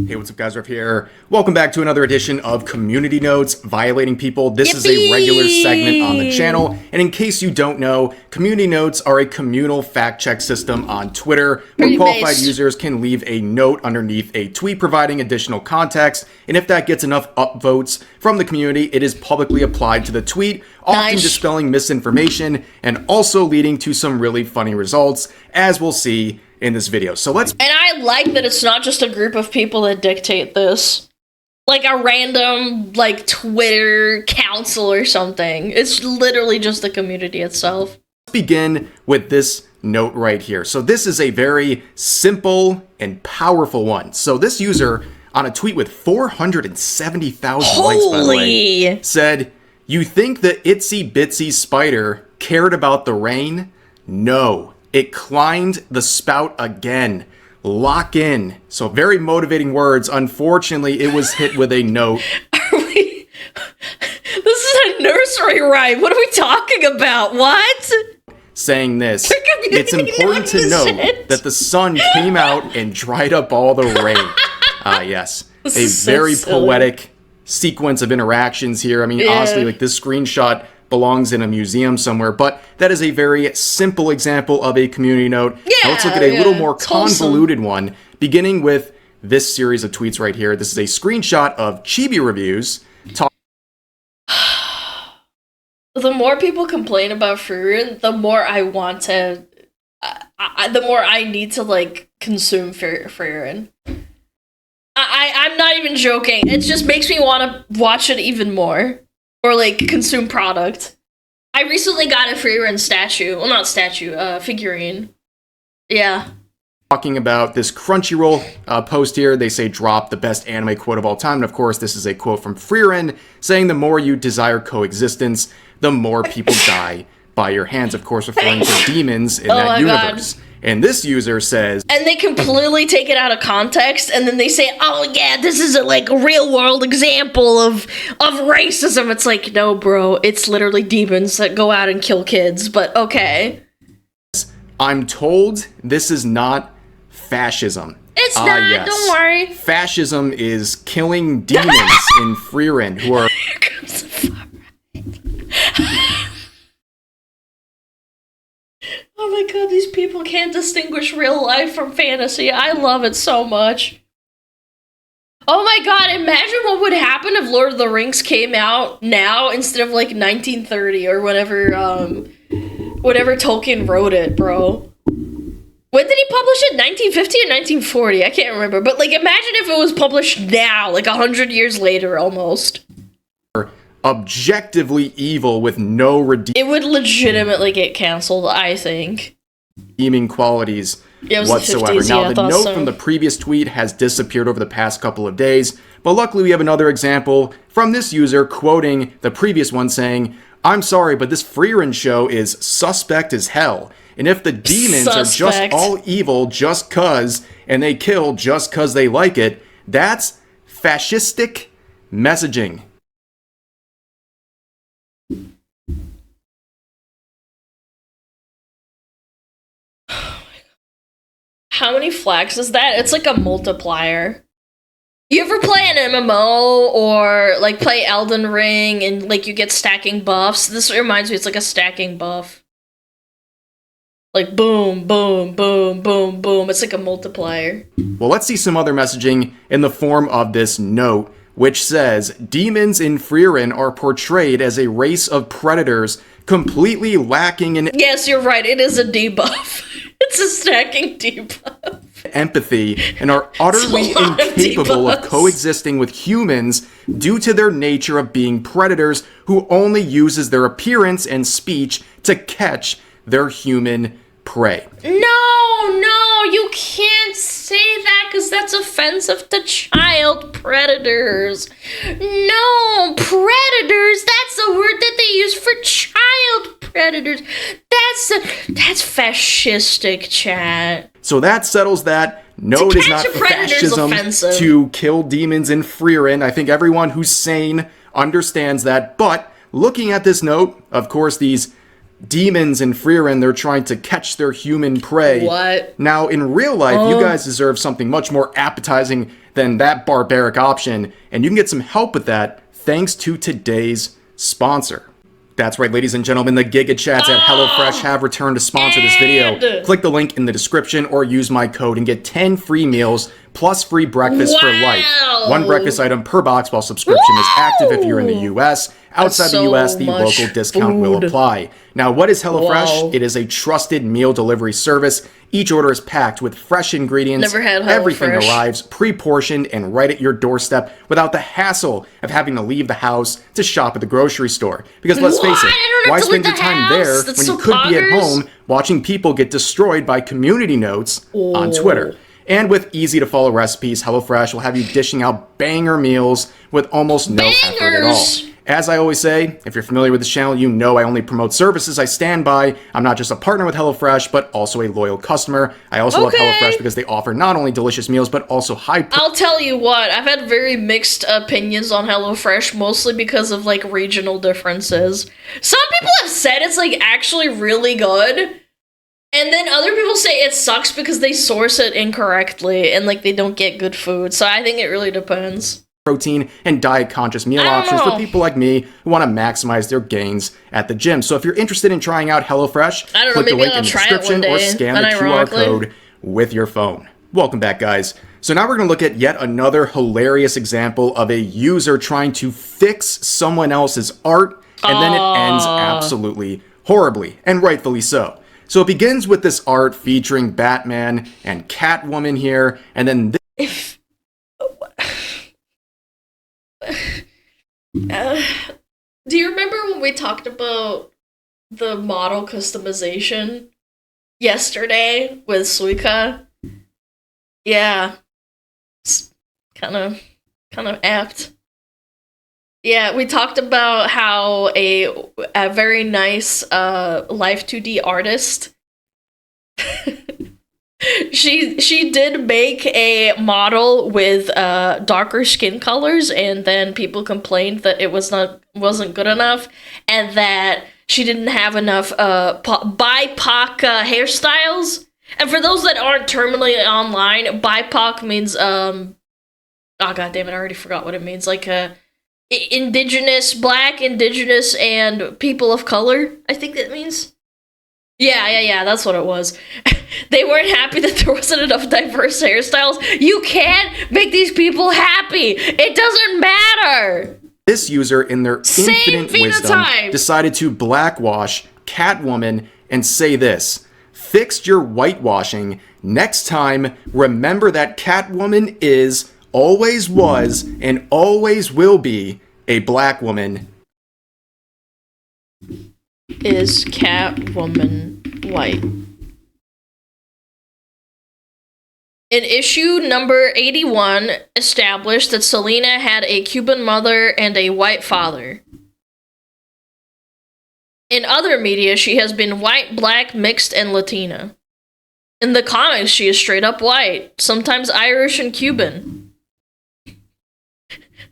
Hey, what's up guys, Rev here. Welcome back to another edition of Community Notes Violating People. This is a regular segment on the channel, and in case you don't know, Community Notes are a communal fact-check system on Twitter where qualified users can leave a note underneath a tweet providing additional context, and if that gets enough upvotes from the community, it is publicly applied to the tweet, often dispelling misinformation and also leading to some really funny results, as we'll see in this video. So let's... And I like that it's not just a group of people that dictate this. Like a random, like, Twitter council or something. It's literally just the community itself. Let's begin with this note right here. So this is a very simple and powerful one. So this user, on a tweet with 470,000 likes, by the way, said, "You think the itsy bitsy spider cared about the rain? No. It climbed the spout again. Lock in." So very motivating words. Unfortunately, it was hit with a note. This is a nursery rhyme. What are we talking about? What? Saying this, "It's important to note that the sun came out and dried up all the rain." Yes. A very poetic sequence of interactions here. I mean, honestly, like this screenshot belongs in a museum somewhere, but that is a very simple example of a community note. Now let's look at a little more convoluted one, beginning with this series of tweets right here. This is a screenshot of Chibi Reviews. The more people complain about Frieren, the more I want to, the more I need to, like, consume Frieren. I'm not even joking. It just makes me want to watch it even more. Or, like, consume product. I recently got a Frieren statue. Well, not statue, figurine. Yeah. Talking about this Crunchyroll post here, they say drop the best anime quote of all time. And of course, this is a quote from Frieren saying the more you desire coexistence, the more people die by your hands. Of course, referring to demons in that universe. God. And this user says... And they completely take it out of context, and then they say, oh yeah, this is a, like, real-world example of racism. It's like, no, bro, it's literally demons that go out and kill kids, but okay. I'm told this is not fascism. It's not, yes. Don't worry. Fascism is killing demons in Frieren who are... Here comes the far right. Oh my god, these people can't distinguish real life from fantasy. I love it so much. Oh my god, imagine what would happen if Lord of the Rings came out now instead of like 1930 or whenever Tolkien wrote it, bro. When did he publish it? 1950 or 1940? I can't remember. But like, imagine if it was published now, like 100 years later almost. Objectively evil with no It would legitimately get canceled, I think. Redeeming qualities whatsoever. The 50s, now, the note from the previous tweet has disappeared over the past couple of days, but luckily we have another example from this user quoting the previous one saying, "I'm sorry, but this Frieren show is suspect as hell. And if the demons are just all evil just cuz, and they kill just cuz they like it, that's fascistic messaging." How many flags is that? It's like a multiplier. You ever play an MMO or like play Elden Ring and like you get stacking buffs? This reminds me, it's like a stacking buff. Like boom, boom, boom, boom, boom. It's like a multiplier. Well, let's see some other messaging in the form of this note, which says, "Demons in Frieren are portrayed as a race of predators completely lacking in..." Yes, you're right. It is a debuff. It's a stacking debuff. Empathy, and are utterly incapable of coexisting with humans due to their nature of being predators who only uses their appearance and speech to catch their human prey. No, you can't say that because that's offensive to child predators. No, predators, that's the word that they use for child predators. That's fascistic, chat. So that settles that. No, it is not fascism to kill demons in Frieren. I think everyone who's sane understands that. But looking at this note, of course, these demons in Frieren, they're trying to catch their human prey. What? Now, in real life, you guys deserve something much more appetizing than that barbaric option, and you can get some help with that thanks to today's sponsor. That's right, ladies and gentlemen, the Giga Chats at HelloFresh have returned to sponsor this video. Click the link in the description or use my code and get 10 free meals plus free breakfast for life. One breakfast item per box while subscription is active if you're in the US. Outside the US, the local discount will apply. Now, what is HelloFresh? It is a trusted meal delivery service. Each order is packed with fresh ingredients. Never had HelloFresh. Everything arrives pre-portioned and right at your doorstep without the hassle of having to leave the house to shop at the grocery store. Because let's face it, why spend your time there when you could be at home watching people get destroyed by community notes on Twitter? And with easy-to-follow recipes, HelloFresh will have you dishing out banger meals with almost no effort at all. As I always say, if you're familiar with this channel, you know I only promote services I stand by. I'm not just a partner with HelloFresh, but also a loyal customer. I also love HelloFresh because they offer not only delicious meals, but also high... I'll tell you what, I've had very mixed opinions on HelloFresh, mostly because of, like, regional differences. Some people have said it's, like, actually really good. And then other people say it sucks because they source it incorrectly and, like, they don't get good food. So I think it really depends. Protein and diet-conscious meal options for people like me who want to maximize their gains at the gym. So if you're interested in trying out HelloFresh, click the link in the description or scan the QR code with your phone. Welcome back, guys. So now we're going to look at yet another hilarious example of a user trying to fix someone else's art, and then it ends absolutely horribly, and rightfully so. So it begins with this art featuring Batman and Catwoman here, and then this... Do you remember when we talked about the model customization yesterday with Suika? Yeah, it's kind of apt. Yeah, we talked about how a very nice Life 2D artist She did make a model with darker skin colors, and then people complained that it wasn't good enough, and that she didn't have enough BIPOC hairstyles. And for those that aren't terminally online, BIPOC means oh god damn it, I already forgot what it means. Like indigenous, black, indigenous, and people of color. I think that means. Yeah, that's what it was. They weren't happy that there wasn't enough diverse hairstyles. You can't make these people happy. It doesn't matter. This user, in their infinite wisdom, decided to blackwash Catwoman and say this: fixed your whitewashing. Next time, remember that Catwoman is, always was, and always will be a black woman. Is Catwoman white? In issue number 81, established that Selena had a Cuban mother and a white father. In other media, she has been white, black, mixed, and Latina. In the comics, she is straight up white, sometimes Irish and Cuban.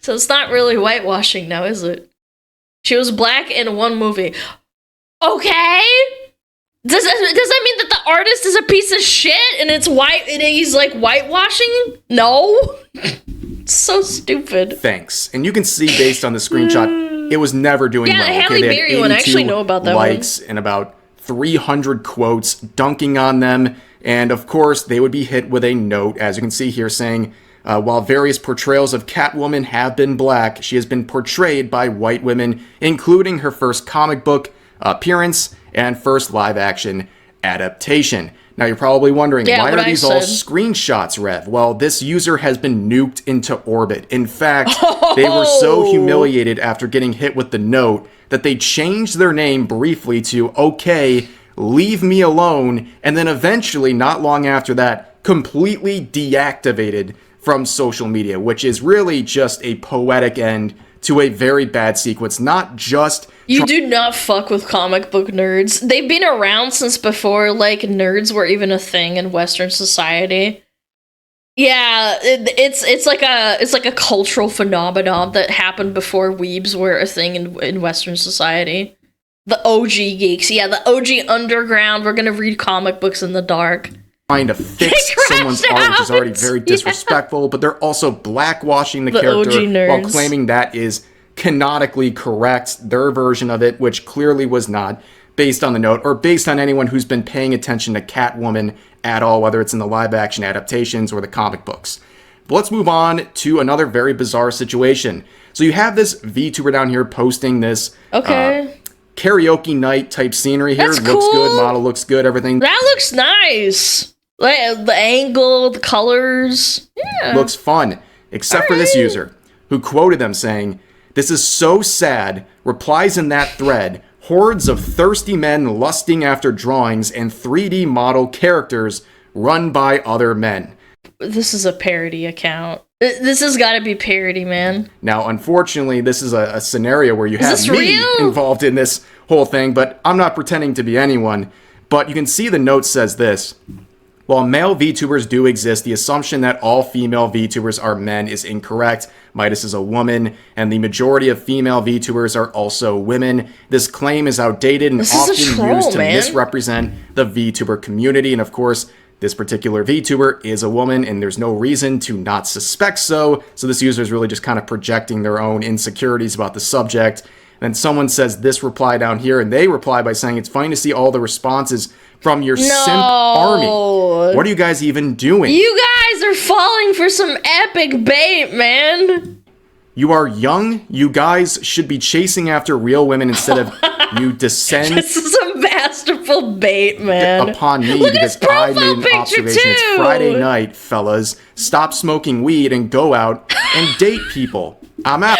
So it's not really whitewashing now, is it? She was black in one movie. Okay? Does that mean that the artist is a piece of shit and it's white and he's like whitewashing? No. It's so stupid. Thanks. And you can see based on the screenshot, it was never doing well. Yeah, Halle Berry one. I actually know about that likes and about 300 quotes dunking on them. And of course, they would be hit with a note, as you can see here, saying, while various portrayals of Catwoman have been black, she has been portrayed by white women, including her first comic book appearance and first live-action adaptation. Now, you're probably wondering, why are these all screenshots, Rev? Well, this user has been nuked into orbit. In fact, they were so humiliated after getting hit with the note that they changed their name briefly to OK, leave me alone, and then eventually, not long after that, completely deactivated from social media, which is really just a poetic end to a very bad sequence, not just... You do not fuck with comic book nerds. They've been around since before, like, nerds were even a thing in Western society. Yeah, it's like a cultural phenomenon that happened before weebs were a thing in Western society. The OG geeks. Yeah, the OG underground. We're gonna read comic books in the dark. Trying to fix someone's art, which is already very disrespectful, but they're also blackwashing the character while claiming that is canonically correct, their version of it, which clearly was not, based on the note, or based on anyone who's been paying attention to Catwoman at all, whether it's in the live-action adaptations or the comic books. But let's move on to another very bizarre situation. So you have this VTuber down here posting this karaoke night type scenery here. That's looks cool. good, model looks good, everything. That looks nice. Like, the angle, the colors. Yeah. Looks fun, except for this user, who quoted them saying, "This is so sad," replies in that thread, "Hordes of thirsty men lusting after drawings and 3D model characters run by other men." This is a parody account. This has got to be parody, man. Now, unfortunately, this is a scenario where you have me real? involved in this whole thing, but I'm not pretending to be anyone. But you can see the note says this. While male VTubers do exist, the assumption that all female VTubers are men is incorrect. Midas is a woman, and the majority of female VTubers are also women. This claim is outdated and often used to misrepresent the VTuber community. And of course, this particular VTuber is a woman, and there's no reason to not suspect so. So this user is really just kind of projecting their own insecurities about the subject. Then someone says this reply down here, and they reply by saying, "It's funny to see all the responses from your simp army. What are you guys even doing? You guys are falling for some epic bait, man. You are young. You guys should be chasing after real women instead of you descend." This is a masterful bait, man. Upon me, because I made an observation. It's Friday night, fellas. Stop smoking weed and go out and date people. I'm out.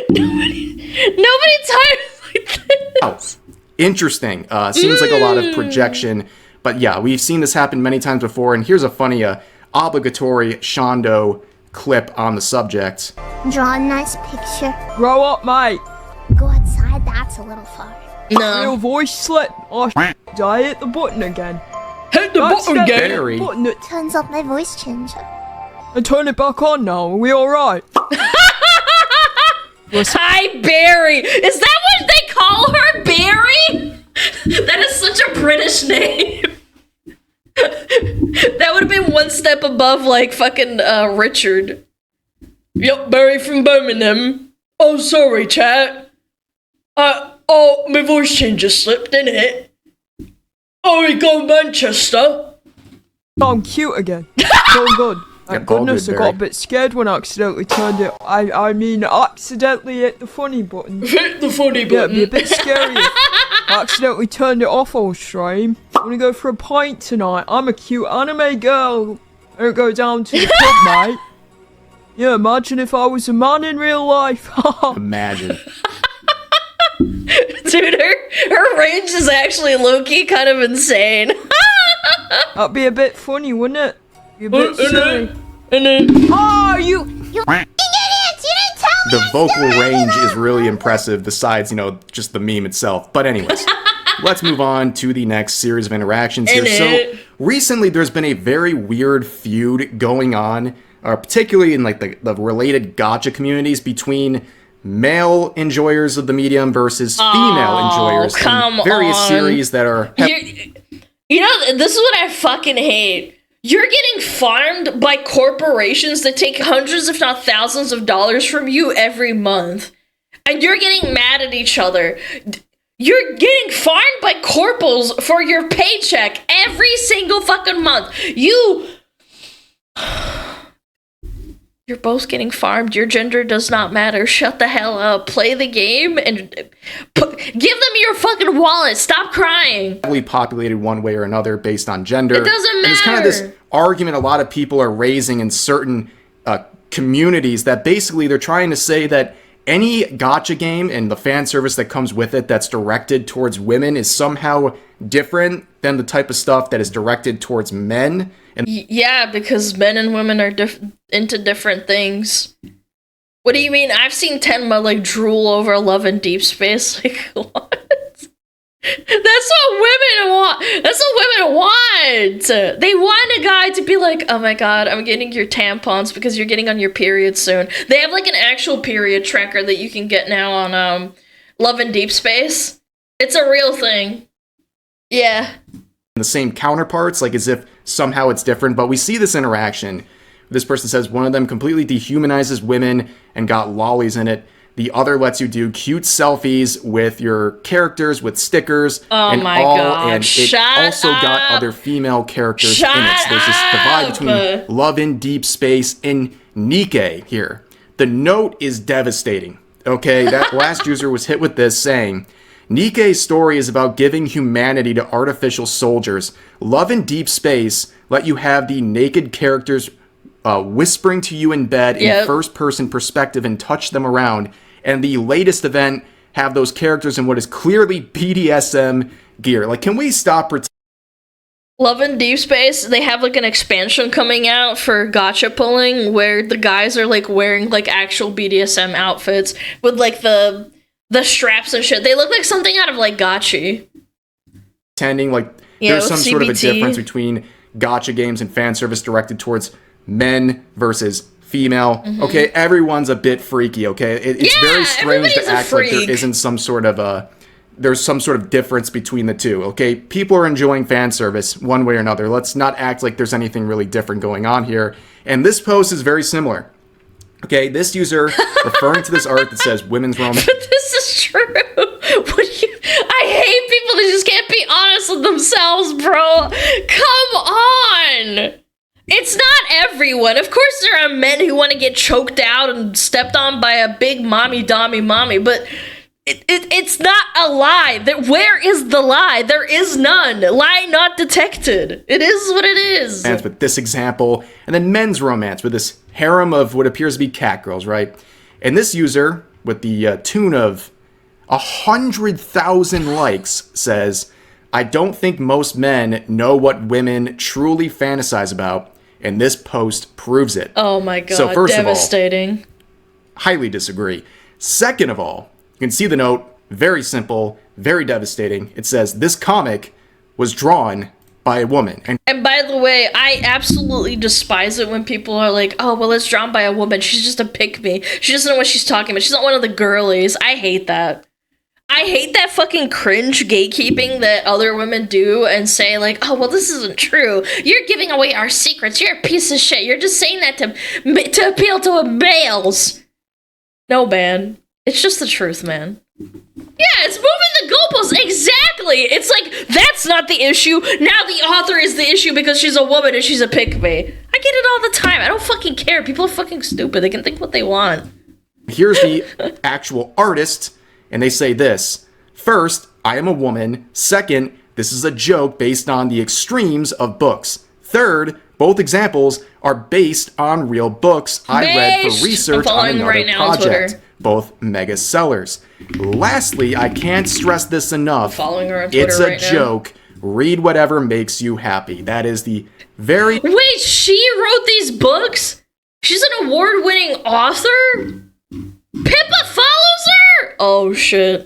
Nobody talks like this. Interesting. Seems like a lot of projection. But yeah, we've seen this happen many times before. And here's a funny, obligatory Shondo clip on the subject. Draw a nice picture. Grow up, mate. Go outside, that's a little far. No. Your voice slipped. Oh, I hit the button again. Hit the button again. Barry. Button it Turns off my voice changer. and turn it back on now. Are we alright? Hi, Barry. Is that what they call her, Barry? That is such a British name. That would have been one step above, like, fucking, Richard. Yep, Barry from Birmingham. Oh, sorry, chat. Oh, my voice changer slipped, didn't it? Oh, we go Manchester. Oh, I'm cute again. So good. Thank goodness, I got a bit scared when I accidentally turned it. I mean, accidentally hit the funny button. Hit the funny button. Yeah, it'd be a bit scary. I accidentally turned it off all stream. I'm gonna go for a pint tonight. I'm a cute anime girl. I don't go down to the pub, mate. Yeah, imagine if I was a man in real life. Imagine. Dude, her range is actually low-key kind of insane. That'd be a bit funny, wouldn't it? Be a bit silly. Oh, You idiots! You didn't tell me! The vocal range is really impressive, besides, you know, just the meme itself. But anyways, let's move on to the next series of interactions here. So, recently there's been a very weird feud going on, particularly in, like, the related gacha communities between male enjoyers of the medium versus female enjoyers. Come various on. series that are... You know, this is what I fucking hate. You're getting farmed by corporations that take hundreds, if not thousands of dollars from you every month. And you're getting mad at each other. You're getting farmed by corporals for your paycheck every single fucking month. You're both getting farmed. Your gender does not matter. Shut the hell up. Play the game and give them your fucking wallet. Stop crying. Heavily populated one way or another based on gender. It doesn't matter. And it's kind of this argument a lot of people are raising in certain communities that basically they're trying to say that any gacha game and the fan service that comes with it that's directed towards women is somehow different than the type of stuff that is directed towards men. And yeah, because men and women are into different things. What do you mean? I've seen Tenma like drool over Love in Deep Space. Like, what? That's what women want. That's what women want. They want a guy to be like, oh my god, I'm getting your tampons because you're getting on your period soon. They have like an actual period tracker that you can get now on Love in Deep Space. It's a real thing. Yeah. The same counterparts, like as if somehow it's different, but we see this interaction. This person says one of them completely dehumanizes women and got lollies in it. The other lets you do cute selfies with your characters with stickers and my all, God. and it Shut also got up. other female characters Shut in it. So there's this divide up. between Love in Deep Space and Nikke here. The note is devastating. Okay, that last user was hit with this saying, Nikke's story is about giving humanity to artificial soldiers. Love in Deep Space let you have the naked characters whispering to you in bed in first-person perspective and touch them around. And the latest event have those characters in what is clearly BDSM gear. Like, can we stop pretending? Love in Deep Space, they have like an expansion coming out for gacha pulling where the guys are like wearing like actual BDSM outfits with like the straps and shit. They look like something out of like Gachi. Like, Yeah, there's some with sort of a CBT. difference between gacha games and fan service directed towards men versus female. Okay, everyone's a bit freaky, okay? It's very strange to everybody's a act like there freak. isn't some sort of there's some sort of difference between the two, okay? People are enjoying fan service one way or another. Let's not act like there's anything really different going on here. And this post is very similar. Okay, this user referring to this art that says women's romance. This is true. I hate people that just can't be honest with themselves, bro. Come on. It's not everyone. Of course there are men who want to get choked out and stepped on by a big mommy, but it's not a lie. Where is the lie? There is none. Lie not detected. It is what it is. With this example, and then men's romance with this harem of what appears to be cat girls, right? And this user, with the tune of 100,000 likes, says, I don't think most men know what women truly fantasize about, and this post proves it. Oh my god, so first devastating. Of all, highly disagree. Second of all, you can see the note, very simple, very devastating. It says, this comic was drawn by a woman. And by the way, I absolutely despise it when people are like, oh, well, it's drawn by a woman. She's just a pick-me. She doesn't know what she's talking about. She's not one of the girlies. I hate that. I hate that fucking cringe gatekeeping that other women do and say like, oh, well, this isn't true. You're giving away our secrets. You're a piece of shit. You're just saying that to appeal to males. No, man. It's just the truth, man. Yeah, it's moving the goalposts. Exactly. It's like, that's not the issue. Now the author is the issue because she's a woman and she's a pick-me. I get it all the time. I don't fucking care. People are fucking stupid. They can think what they want. Here's the actual artist, and they say this. First, I am a woman. Second, this is a joke based on the extremes of books. Third, both examples are based on real books I read for research on another project. Both mega sellers. Lastly, I can't stress this enough. Following her on Twitter it's a joke. Read whatever makes you happy. That is the very... Wait, she wrote these books? She's an award-winning author? Pippa follows her? Oh, shit.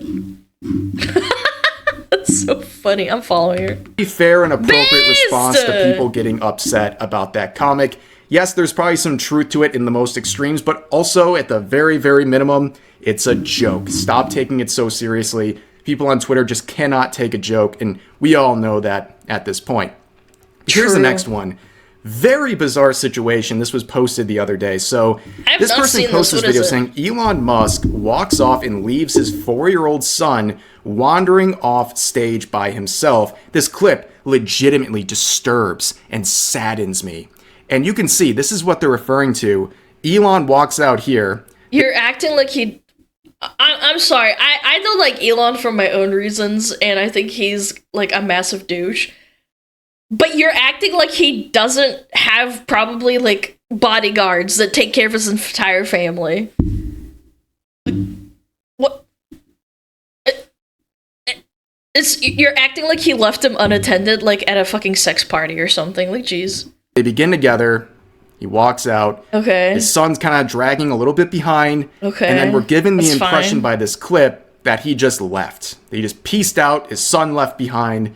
That's so funny. I'm following her. fair and appropriate response to people getting upset about that comic. Yes, there's probably some truth to it in the most extremes, but also at the very, very minimum, it's a joke. Stop taking it so seriously. People on Twitter just cannot take a joke, and we all know that at this point. Here's the next one. Very bizarre situation. This was posted the other day. So this person posted this video saying Elon Musk walks off and leaves his 4-year-old son wandering off stage by himself. This clip legitimately disturbs and saddens me. And you can see, this is what they're referring to. Elon walks out here. You're acting like he... I'm sorry. I don't like Elon for my own reasons, and I think he's, like, a massive douche. But you're acting like he doesn't have, probably, like, bodyguards that take care of his entire family. What? You're acting like he left him unattended, like, at a fucking sex party or something. Like, jeez. They begin together. He walks out. Okay. His son's kind of dragging a little bit behind. Okay. And then we're given the impression fine. by this clip that he just left. He just pieced out, his son left behind.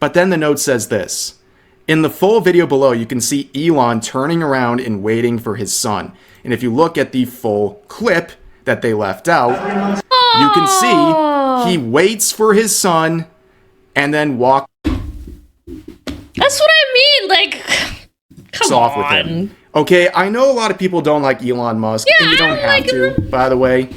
But then the note says this. In the full video below, you can see Elon turning around and waiting for his son. And if you look at the full clip that they left out, You can see he waits for his son and then walks That's what I mean. Like, come off on. with him. Okay, I know a lot of people don't like Elon Musk, and you don't have like to, by the way.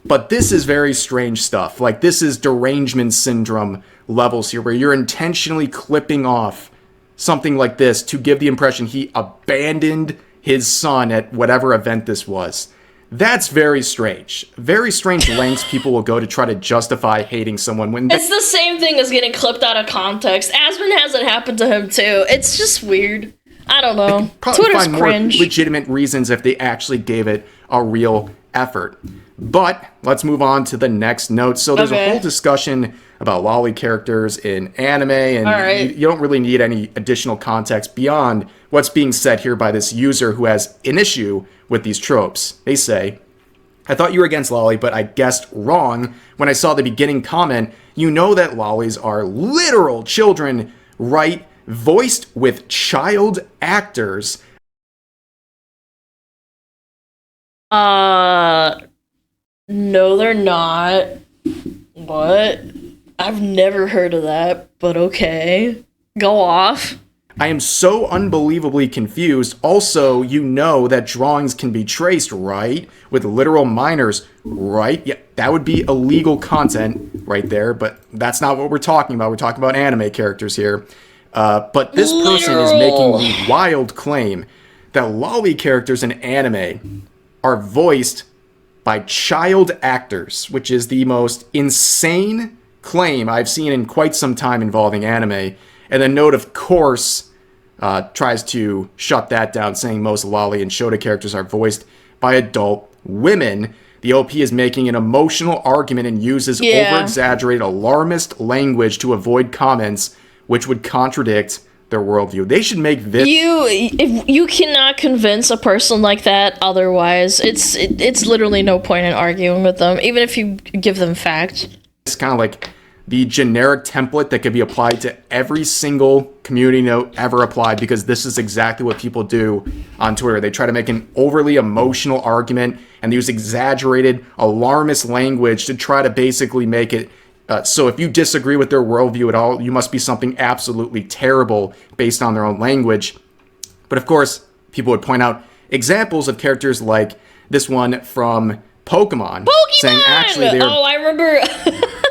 But this is very strange stuff. Like, this is derangement syndrome levels here, where you're intentionally clipping off something like this to give the impression he abandoned his son at whatever event this was. That's very strange. Very strange lengths people will go to try to justify hating someone when It's the same thing as getting clipped out of context. Aspen has it happen to him too. It's just weird. I don't know. probably Twitter's find cringe. more legitimate reasons if they actually gave it a real effort. But let's move on to the next note. So there's a whole discussion about lolly characters in anime, and you don't really need any additional context beyond what's being said here by this user who has an issue with these tropes. They say, I thought you were against lolly, but I guessed wrong when I saw the beginning comment. You know that lollies are literal children, right? Voiced with child actors. No, they're not. What? I've never heard of that, but okay. Go off. I am so unbelievably confused. Also, you know that drawings can be traced, right? With literal minors, right? Yeah, that would be illegal content right there, but that's not what we're talking about. We're talking about anime characters here. But this person is making the wild claim that lolly characters in anime are voiced by child actors, which is the most insane claim I've seen in quite some time involving anime. And then Note, of course, tries to shut that down, saying most lolly and shota characters are voiced by adult women. The OP is making an emotional argument and uses over-exaggerated, alarmist language to avoid comments which would contradict their worldview. They should make this. If you cannot convince a person like that otherwise, it's literally no point in arguing with them, even if you give them facts. It's kind of like the generic template that could be applied to every single community note ever applied, because this is exactly what people do on Twitter. They try to make an overly emotional argument and use exaggerated, alarmist language to try to basically make it so if you disagree with their worldview at all, you must be something absolutely terrible based on their own language. But of course, people would point out examples of characters like this one from Pokemon. Saying actually they're... Oh, I remember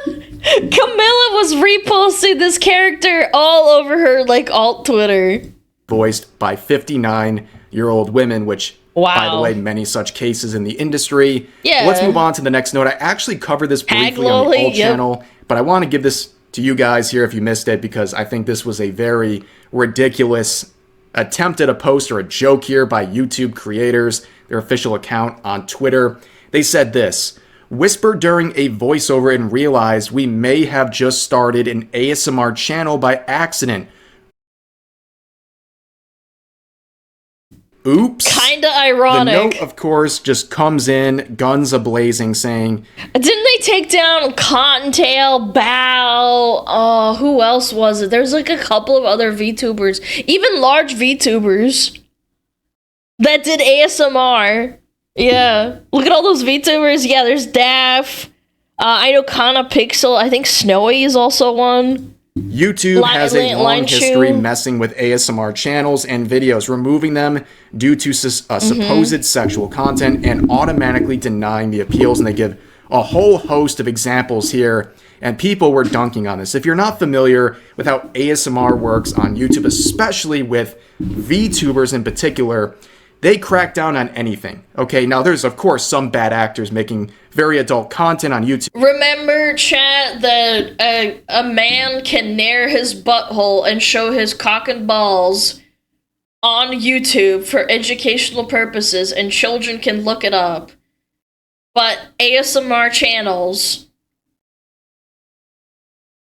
Camilla was reposting this character all over her, like, alt Twitter. Voiced by 59-year-old women, which... Wow. By the way, many such cases in the industry. Yeah. Let's move on to the next note. I actually covered this briefly on the old channel, but I want to give this to you guys here if you missed it, because I think this was a very ridiculous attempt at a post or a joke here by YouTube creators, their official account on Twitter. They said this: whispered during a voiceover and realized we may have just started an ASMR channel by accident. Oops. Kinda ironic. The note, of course, just comes in, guns a-blazing, saying... Didn't they take down Cottontail, Bao? Who else was it? There's like a couple of other VTubers, even large VTubers, that did ASMR. Yeah. Look at all those VTubers. Yeah, there's Daff. I know Kana Pixel. I think Snowy is also one. YouTube has a long history messing with ASMR channels and videos, removing them due to supposed sexual content and automatically denying the appeals. And they give a whole host of examples here, and people were dunking on this. If you're not familiar with how ASMR works on YouTube, especially with VTubers in particular, they crack down on anything. Okay, now there's of course some bad actors making very adult content on YouTube. Remember, chat, that a man can narrow his butthole and show his cock and balls on YouTube for educational purposes, and children can look it up. But ASMR channels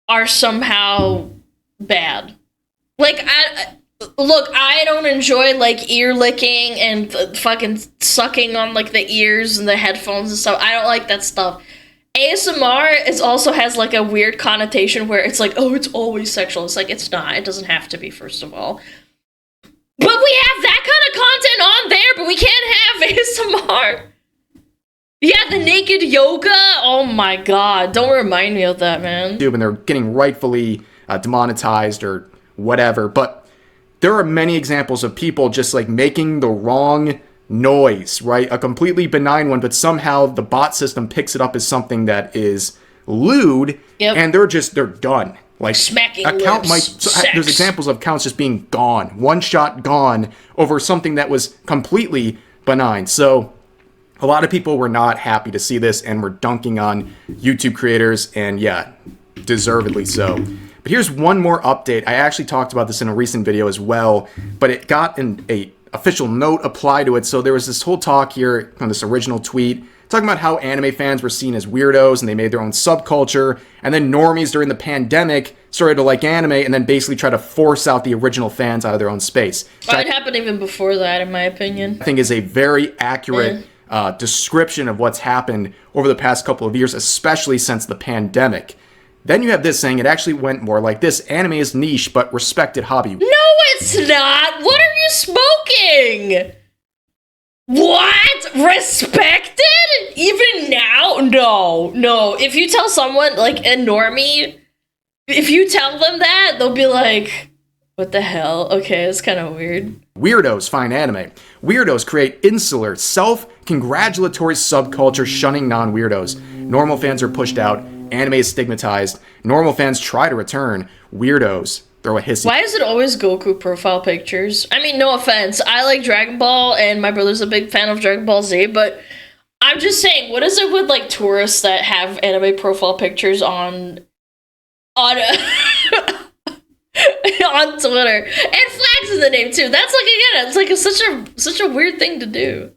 are somehow bad. Like, Look, I don't enjoy, like, ear licking and fucking sucking on, like, the ears and the headphones and stuff. I don't like that stuff. ASMR also has, like, a weird connotation where it's like, oh, it's always sexual. It's like, it's not. It doesn't have to be, first of all. But we have that kind of content on there, but we can't have ASMR. Yeah, the naked yoga. Oh my god, don't remind me of that, man. And they're getting rightfully demonetized or whatever. But there are many examples of people just like making the wrong noise, right? A completely benign one, but somehow the bot system picks it up as something that is lewd, and they're done. Like, smacking account lips. there's examples of accounts just being gone, one shot gone over something that was completely benign. So a lot of people were not happy to see this and were dunking on YouTube creators, and yeah, deservedly so. But here's one more update. I actually talked about this in a recent video as well, but it got a official note applied to it. So there was this whole talk here on this original tweet talking about how anime fans were seen as weirdos and they made their own subculture, and then normies during the pandemic started to like anime and then basically try to force out the original fans out of their own space. It happened even before that, in my opinion. I think is a very accurate description of what's happened over the past couple of years, especially since the pandemic. Then you have this saying, it actually went more like this: anime is niche but respected hobby. No, it's not! What are you smoking? What? Respected? Even now? No. If you tell someone, like a normie, if you tell them that, they'll be like, what the hell? Okay, it's kind of weird. Weirdos find anime. Weirdos create insular, self-congratulatory subculture shunning non-weirdos. Normal fans are pushed out. Anime is stigmatized. Normal fans try to return. Weirdos throw a hissy. Why is it always Goku profile pictures? I mean, no offense. I like Dragon Ball, and my brother's a big fan of Dragon Ball Z, but I'm just saying, what is it with, like, tourists that have anime profile pictures on on Twitter? And flags in the name, too. That's, like, again, it's, like, such a weird thing to do.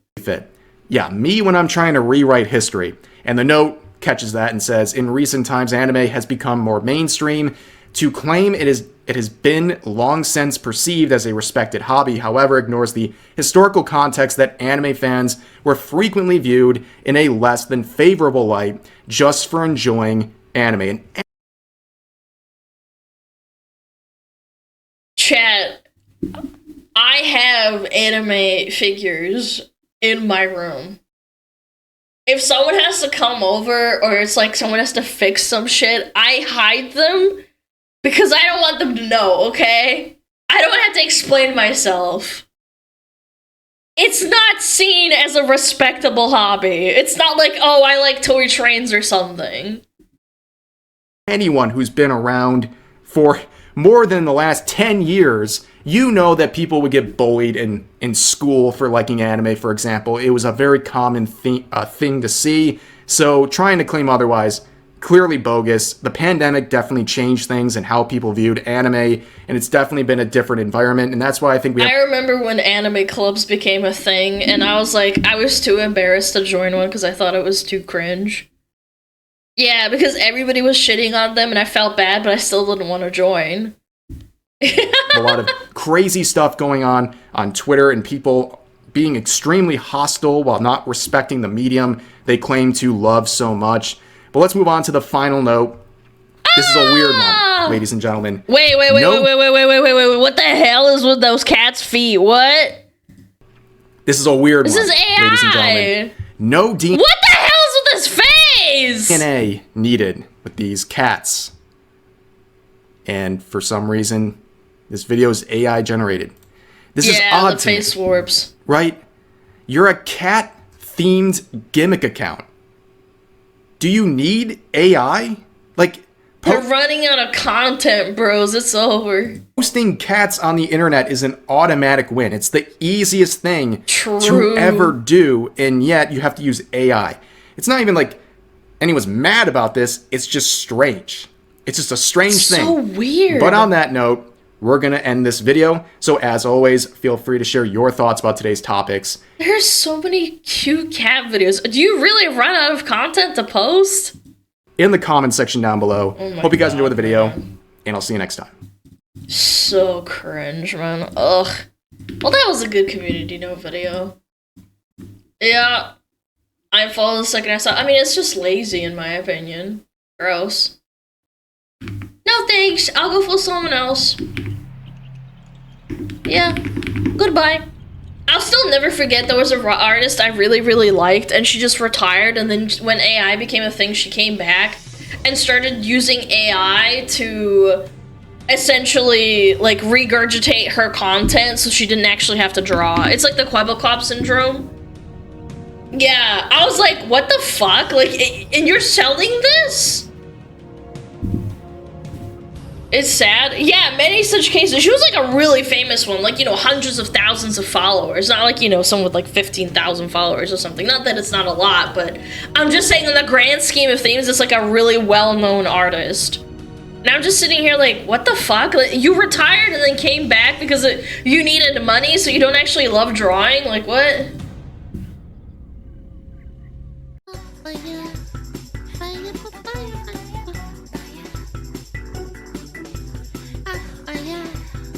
Yeah, me when I'm trying to rewrite history. And the note catches that and says, in recent times, anime has become more mainstream. To claim it has been long since perceived as a respected hobby, however, ignores the historical context that anime fans were frequently viewed in a less than favorable light just for enjoying anime. Chat, I have anime figures in my room. If someone has to come over, or it's like someone has to fix some shit, I hide them because I don't want them to know, okay? I don't want to have to explain myself. It's not seen as a respectable hobby. It's not like, oh, I like toy trains or something. Anyone who's been around for more than the last 10 years, you know that people would get bullied in school for liking anime, for example. It was a very common thing to see. So trying to claim otherwise, clearly bogus. The pandemic definitely changed things and how people viewed anime, and it's definitely been a different environment, and that's why I think I remember when anime clubs became a thing, and I was like, I was too embarrassed to join one because I thought it was too cringe. Yeah, because everybody was shitting on them, and I felt bad, but I still didn't want to join. A lot of crazy stuff going on Twitter, and people being extremely hostile while not respecting the medium they claim to love so much. But let's move on to the final note. This is a weird one, ladies and gentlemen. Wait. What the hell is with those cats' feet? What? This is a weird one. This is AI. Ladies and gentlemen. No DNA. What the hell is with his face? DNA needed with these cats. And for some reason, this video is AI generated. This is odd the to me, face warps. right? You're a cat-themed gimmick account. Do you need AI? Like, They're running out of content, bros. It's over. posting cats on the internet is an automatic win. It's the easiest thing True. to ever do, and yet you have to use AI. It's not even like anyone's mad about this. It's just strange. It's just a strange thing. So weird. But on that note, we're going to end this video. So as always, feel free to share your thoughts about today's topics. There's so many cute cat videos. Do you really run out of content to post? In the comments section down below. Oh my Hope you guys enjoyed the video, man. and I'll see you next time. So cringe, man. Ugh. Well, that was a good community note video. Yeah. I followed the second I saw. I mean, it's just lazy in my opinion. Gross. No thanks. I'll go for someone else. Yeah. Goodbye. I'll still never forget there was a artist I really, really liked, and she just retired, and then when AI became a thing, she came back and started using AI to essentially, like, regurgitate her content so she didn't actually have to draw. It's like the Quebblecop syndrome. Yeah, I was like, what the fuck? Like, and you're selling this? It's sad. Yeah, many such cases. She was like a really famous one, like, you know, hundreds of thousands of followers. Not like, you know, someone with like 15,000 followers or something. Not that it's not a lot, but I'm just saying in the grand scheme of things, it's like a really well-known artist. And I'm just sitting here like, what the fuck? Like, you retired and then came back because you needed money, so you don't actually love drawing? Like, what?